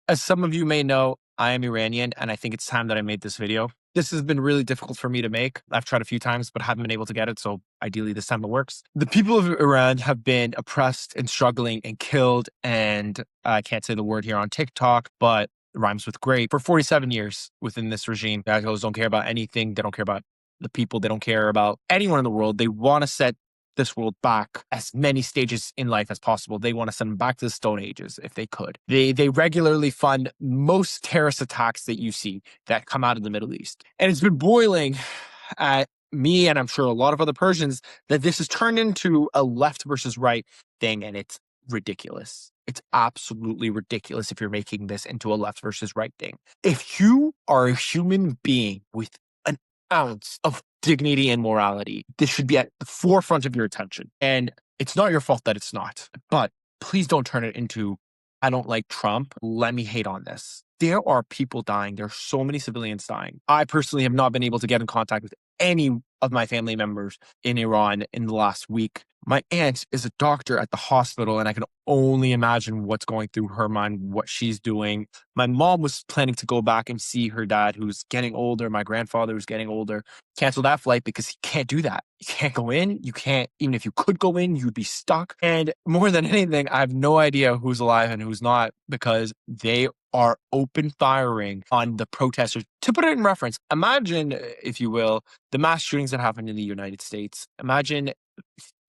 As some of you may know, I am Iranian, and I think it's time that I made this video. This has been really difficult for me to make. I've tried a few times, but haven't been able to get it. So ideally, this time it works. The people of Iran have been oppressed and struggling and killed. And I can't say the word here on TikTok, but it rhymes with great for 47 years within this regime. The Ayatollahs don't care about anything. They don't care about the people. They don't care about anyone in the world. They want to set this world back as many stages in life as possible. They want to send them back to the Stone Ages if they could. They regularly fund most terrorist attacks that you see that come out of the Middle East. And it's been boiling at me, and I'm sure a lot of other Persians, that this has turned into a left versus right thing, and it's ridiculous. It's absolutely ridiculous if you're making this into a left versus right thing. If you are a human being with an ounce of dignity and morality, this should be at the forefront of your attention. And it's not your fault that it's not. But please don't turn it into, I don't like Trump, let me hate on this. There are people dying. There are so many civilians dying. I personally have not been able to get in contact with any of my family members in Iran in the last week. My aunt is a doctor at the hospital, and I can only imagine what's going through her mind, what she's doing. My mom was planning to go back and see her dad, who's getting older. My grandfather who's getting older. Cancel that flight because he can't do that. You can't go in. You can't, even if you could go in, you'd be stuck. And more than anything, I have no idea who's alive and who's not because they are open firing on the protesters. To put it in reference, imagine, if you will, the mass shootings that happened in the United States. Imagine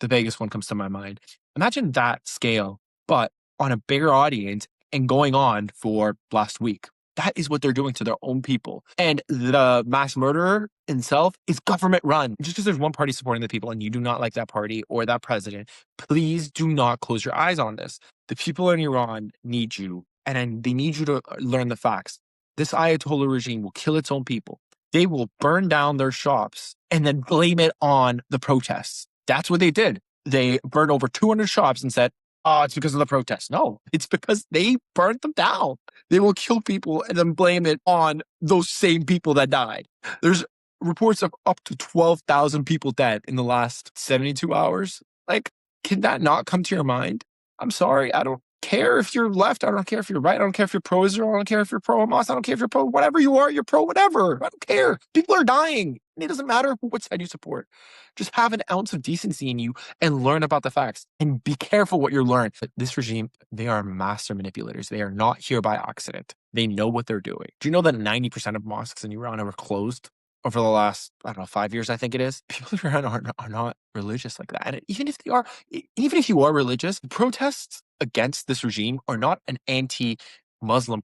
the Vegas one comes to my mind. Imagine that scale, but on a bigger audience and going on for last week. That is what they're doing to their own people. And the mass murderer himself is government run. Just because there's one party supporting the people and you do not like that party or that president, please do not close your eyes on this. The people in Iran need you, and they need you to learn the facts. This Ayatollah regime will kill its own people. They will burn down their shops and then blame it on the protests. That's what they did. They burned over 200 shops and said, oh, it's because of the protests. No, it's because they burned them down. They will kill people and then blame it on those same people that died. There's reports of up to 12,000 people dead in the last 72 hours. Like, can that not come to your mind? I'm sorry. I don't care if you're left. I don't care if you're right. I don't care if you're pro-Israel. I don't care if you're pro-Hamas. I don't care if you're pro whatever you are. You're pro whatever. I don't care. People are dying. It doesn't matter what side you support. Just have an ounce of decency in you and learn about the facts. And be careful what you learn. But this regime, they are master manipulators. They are not here by accident. They know what they're doing. Do you know that 90% of mosques in Iran are closed over the last, 5 years, I think it is? People in Iran are not religious like that. And even if they are, even if you are religious, protests against this regime are not an anti-Muslim